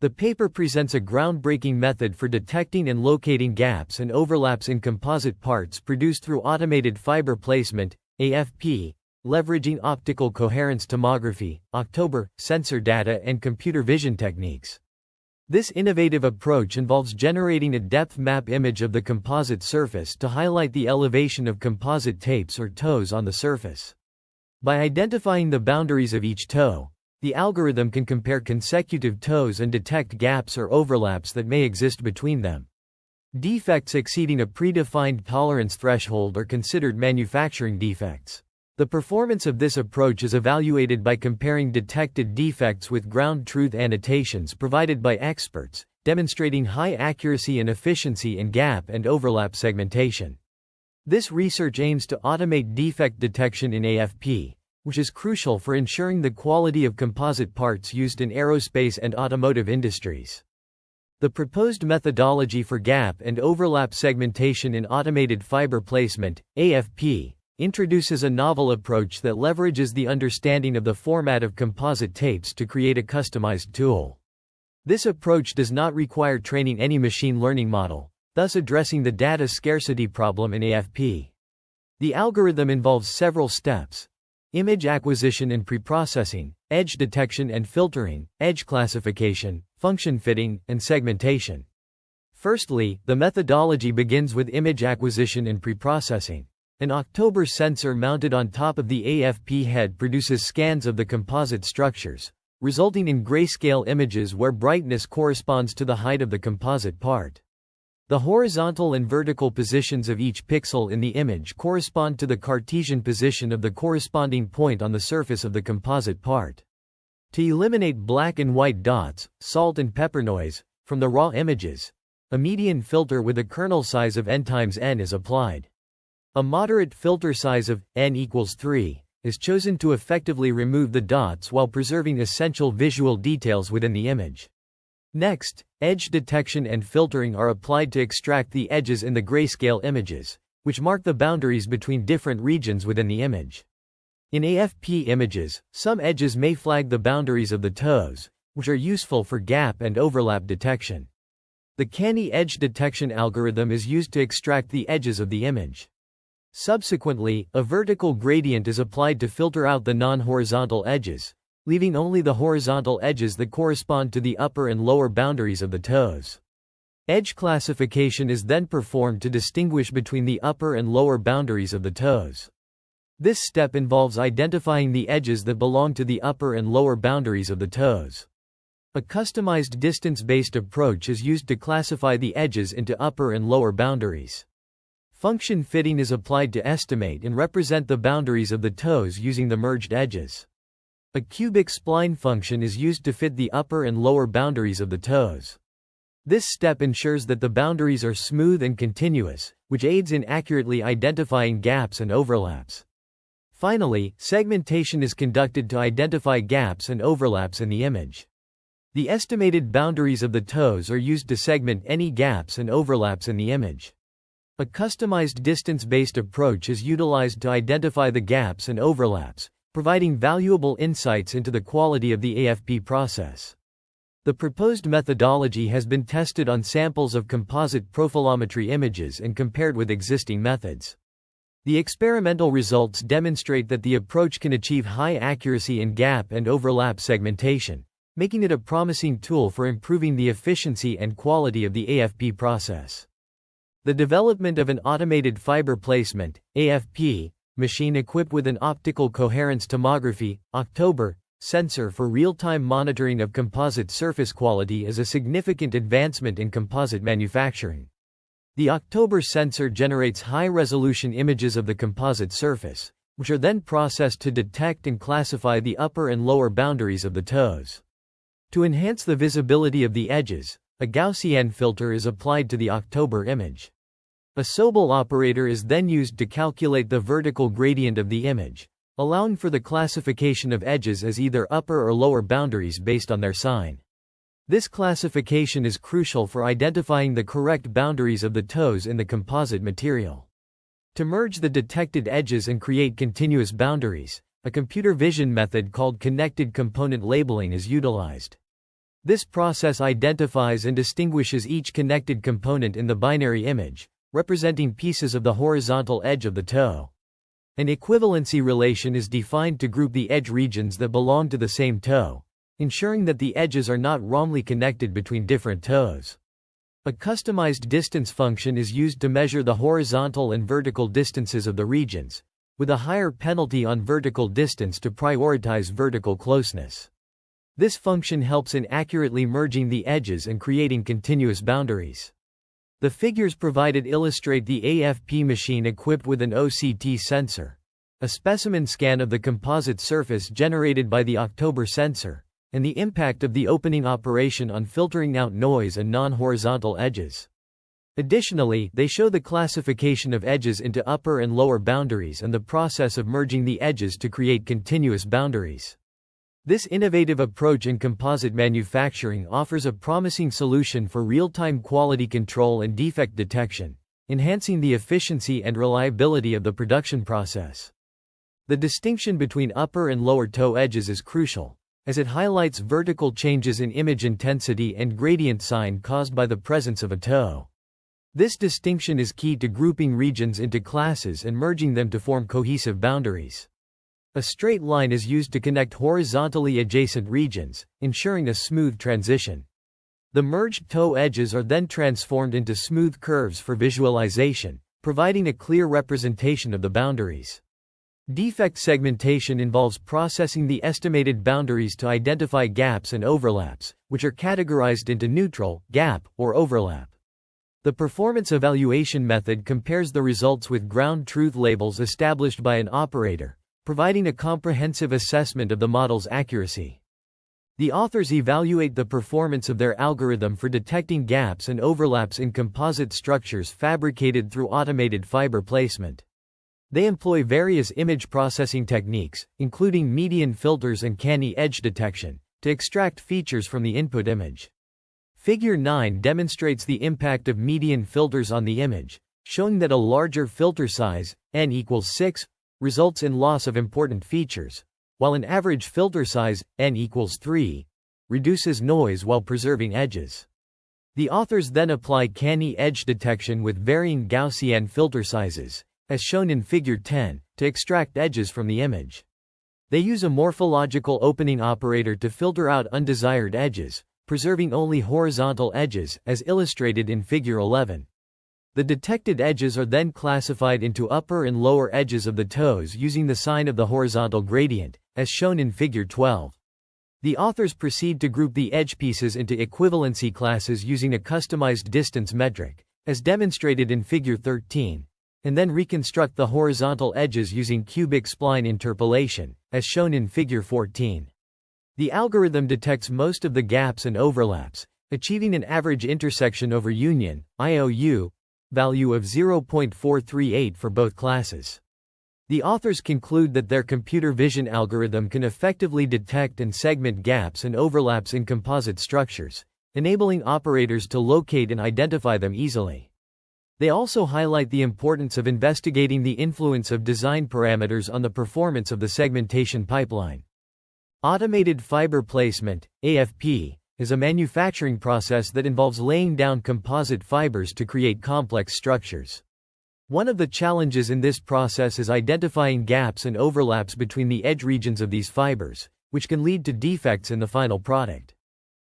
The paper presents a groundbreaking method for detecting and locating gaps and overlaps in composite parts produced through automated fiber placement, AFP, leveraging optical coherence tomography, October, sensor data and computer vision techniques. This innovative approach involves generating a depth map image of the composite surface to highlight the elevation of composite tapes or toes on the surface. By identifying the boundaries of each toe, the algorithm can compare consecutive toes and detect gaps or overlaps that may exist between them. Defects exceeding a predefined tolerance threshold are considered manufacturing defects. The performance of this approach is evaluated by comparing detected defects with ground truth annotations provided by experts, demonstrating high accuracy and efficiency in gap and overlap segmentation. This research aims to automate defect detection in AFP, which is crucial for ensuring the quality of composite parts used in aerospace and automotive industries. The proposed methodology for gap and overlap segmentation in automated fiber placement, AFP, introduces a novel approach that leverages the understanding of the format of composite tapes to create a customized tool. This approach does not require training any machine learning model, thus addressing the data scarcity problem in AFP. The algorithm involves several steps: image acquisition and preprocessing, edge detection and filtering, edge classification, function fitting, and segmentation. Firstly, the methodology begins with image acquisition and preprocessing. An October sensor mounted on top of the AFP head produces scans of the composite structures, resulting in grayscale images where brightness corresponds to the height of the composite part. The horizontal and vertical positions of each pixel in the image correspond to the Cartesian position of the corresponding point on the surface of the composite part. To eliminate black and white dots, salt and pepper noise, from the raw images, a median filter with a kernel size of n times n is applied. A moderate filter size of n equals 3 is chosen to effectively remove the dots while preserving essential visual details within the image. Next, edge detection and filtering are applied to extract the edges in the grayscale images, which mark the boundaries between different regions within the image. In AFP images, some edges may flag the boundaries of the toes, which are useful for gap and overlap detection. The canny edge detection algorithm is used to extract the edges of the image. Subsequently, a vertical gradient is applied to filter out the non-horizontal edges, leaving only the horizontal edges that correspond to the upper and lower boundaries of the toes. Edge classification is then performed to distinguish between the upper and lower boundaries of the toes. This step involves identifying the edges that belong to the upper and lower boundaries of the toes. A customized distance-based approach is used to classify the edges into upper and lower boundaries. Function fitting is applied to estimate and represent the boundaries of the toes using the merged edges. A cubic spline function is used to fit the upper and lower boundaries of the toes. This step ensures that the boundaries are smooth and continuous, which aids in accurately identifying gaps and overlaps. Finally, segmentation is conducted to identify gaps and overlaps in the image. The estimated boundaries of the toes are used to segment any gaps and overlaps in the image. A customized distance-based approach is utilized to identify the gaps and overlaps, providing valuable insights into the quality of the AFP process. The proposed methodology has been tested on samples of composite profilometry images and compared with existing methods. The experimental results demonstrate that the approach can achieve high accuracy in gap and overlap segmentation, making it a promising tool for improving the efficiency and quality of the AFP process. The development of an automated fiber placement, AFP, machine equipped with an optical coherence tomography, October, sensor for real-time monitoring of composite surface quality is a significant advancement in composite manufacturing. The October sensor generates high-resolution images of the composite surface, which are then processed to detect and classify the upper and lower boundaries of the toes. To enhance the visibility of the edges, a Gaussian filter is applied to the October image. A Sobel operator is then used to calculate the vertical gradient of the image, allowing for the classification of edges as either upper or lower boundaries based on their sign. This classification is crucial for identifying the correct boundaries of the toes in the composite material. To merge the detected edges and create continuous boundaries, a computer vision method called connected component labeling is utilized. This process identifies and distinguishes each connected component in the binary image, representing pieces of the horizontal edge of the toe. An equivalency relation is defined to group the edge regions that belong to the same toe, ensuring that the edges are not wrongly connected between different toes. A customized distance function is used to measure the horizontal and vertical distances of the regions, with a higher penalty on vertical distance to prioritize vertical closeness. This function helps in accurately merging the edges and creating continuous boundaries. The figures provided illustrate the AFP machine equipped with an OCT sensor, a specimen scan of the composite surface generated by the October sensor, and the impact of the opening operation on filtering out noise and non-horizontal edges. Additionally, they show the classification of edges into upper and lower boundaries and the process of merging the edges to create continuous boundaries. This innovative approach in composite manufacturing offers a promising solution for real-time quality control and defect detection, enhancing the efficiency and reliability of the production process. The distinction between upper and lower toe edges is crucial, as it highlights vertical changes in image intensity and gradient sign caused by the presence of a toe. This distinction is key to grouping regions into classes and merging them to form cohesive boundaries. A straight line is used to connect horizontally adjacent regions, ensuring a smooth transition. The merged toe edges are then transformed into smooth curves for visualization, providing a clear representation of the boundaries. Defect segmentation involves processing the estimated boundaries to identify gaps and overlaps, which are categorized into neutral, gap, or overlap. The performance evaluation method compares the results with ground truth labels established by an operator, providing a comprehensive assessment of the model's accuracy. The authors evaluate the performance of their algorithm for detecting gaps and overlaps in composite structures fabricated through automated fiber placement. They employ various image processing techniques, including median filters and canny edge detection, to extract features from the input image. Figure 9 demonstrates the impact of median filters on the image, showing that a larger filter size, n equals 6, results in loss of important features, while an average filter size, n equals 3, reduces noise while preserving edges. The authors then apply canny edge detection with varying Gaussian filter sizes, as shown in Figure 10, to extract edges from the image. They use a morphological opening operator to filter out undesired edges, preserving only horizontal edges, as illustrated in Figure 11. The detected edges are then classified into upper and lower edges of the toes using the sign of the horizontal gradient, as shown in Figure 12. The authors proceed to group the edge pieces into equivalency classes using a customized distance metric, as demonstrated in Figure 13, and then reconstruct the horizontal edges using cubic spline interpolation, as shown in Figure 14. The algorithm detects most of the gaps and overlaps, achieving an average intersection over union, IOU, value of 0.438 for both classes. The authors conclude that their computer vision algorithm can effectively detect and segment gaps and overlaps in composite structures, enabling operators to locate and identify them easily. They also highlight the importance of investigating the influence of design parameters on the performance of the segmentation pipeline. Automated fiber placement, AFP, is a manufacturing process that involves laying down composite fibers to create complex structures. One of the challenges in this process is identifying gaps and overlaps between the edge regions of these fibers, which can lead to defects in the final product.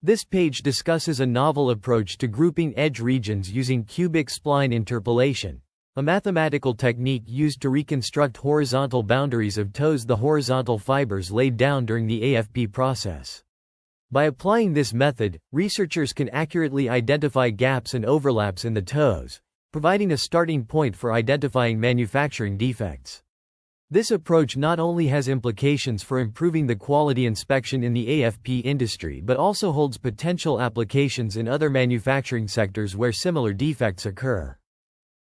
This page discusses a novel approach to grouping edge regions using cubic spline interpolation, a mathematical technique used to reconstruct horizontal boundaries of toes the horizontal fibers laid down during the AFP process. By applying this method, researchers can accurately identify gaps and overlaps in the toes, providing a starting point for identifying manufacturing defects. This approach not only has implications for improving the quality inspection in the AFP industry but also holds potential applications in other manufacturing sectors where similar defects occur.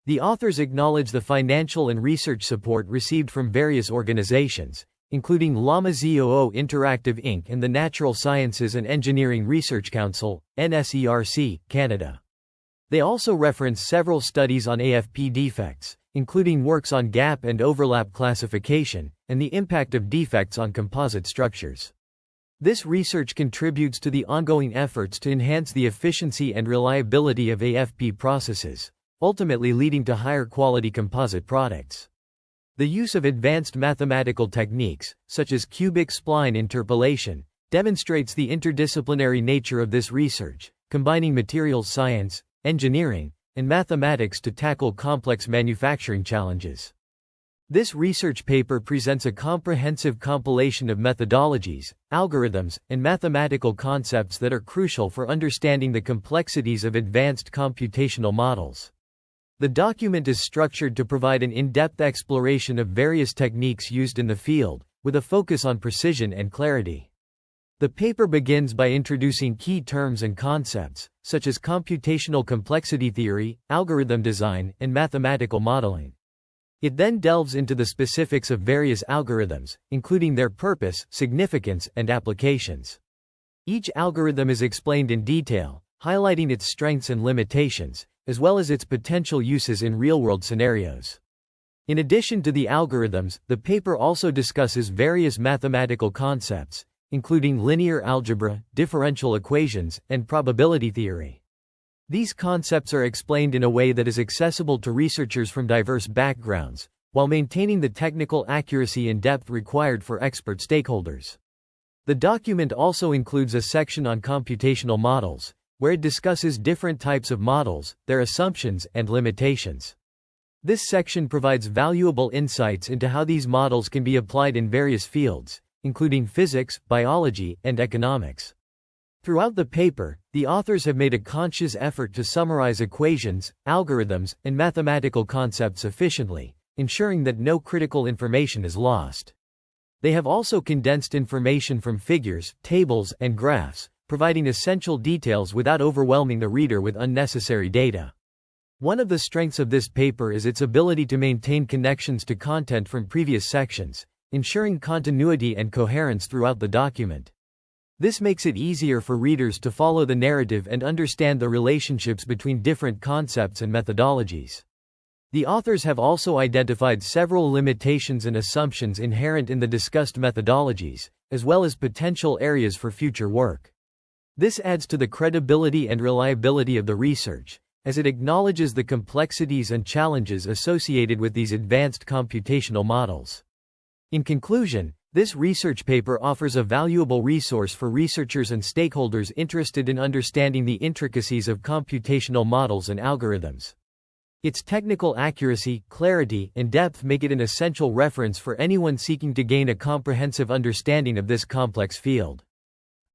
The authors acknowledge the financial and research support received from various organizations, including Llama ZOO Interactive Inc. and the Natural Sciences and Engineering Research Council, NSERC, Canada. They also reference several studies on AFP defects, including works on gap and overlap classification, and the impact of defects on composite structures. This research contributes to the ongoing efforts to enhance the efficiency and reliability of AFP processes, ultimately leading to higher quality composite products. The use of advanced mathematical techniques, such as cubic spline interpolation, demonstrates the interdisciplinary nature of this research, combining materials science, engineering, and mathematics to tackle complex manufacturing challenges. This research paper presents a comprehensive compilation of methodologies, algorithms, and mathematical concepts that are crucial for understanding the complexities of advanced computational models. The document is structured to provide an in-depth exploration of various techniques used in the field, with a focus on precision and clarity. The paper begins by introducing key terms and concepts, such as computational complexity theory, algorithm design, and mathematical modeling. It then delves into the specifics of various algorithms, including their purpose, significance, and applications. Each algorithm is explained in detail, highlighting its strengths and limitations, as well as its potential uses in real-world scenarios. In addition to the algorithms, the paper also discusses various mathematical concepts, including linear algebra, differential equations, and probability theory. These concepts are explained in a way that is accessible to researchers from diverse backgrounds, while maintaining the technical accuracy and depth required for expert stakeholders. The document also includes a section on computational models, where it discusses different types of models, their assumptions, and limitations. This section provides valuable insights into how these models can be applied in various fields, including physics, biology, and economics. Throughout the paper, the authors have made a conscious effort to summarize equations, algorithms, and mathematical concepts efficiently, ensuring that no critical information is lost. They have also condensed information from figures, tables, and graphs, providing essential details without overwhelming the reader with unnecessary data. One of the strengths of this paper is its ability to maintain connections to content from previous sections, ensuring continuity and coherence throughout the document. This makes it easier for readers to follow the narrative and understand the relationships between different concepts and methodologies. The authors have also identified several limitations and assumptions inherent in the discussed methodologies, as well as potential areas for future work. This adds to the credibility and reliability of the research, as it acknowledges the complexities and challenges associated with these advanced computational models. In conclusion, this research paper offers a valuable resource for researchers and stakeholders interested in understanding the intricacies of computational models and algorithms. Its technical accuracy, clarity, and depth make it an essential reference for anyone seeking to gain a comprehensive understanding of this complex field.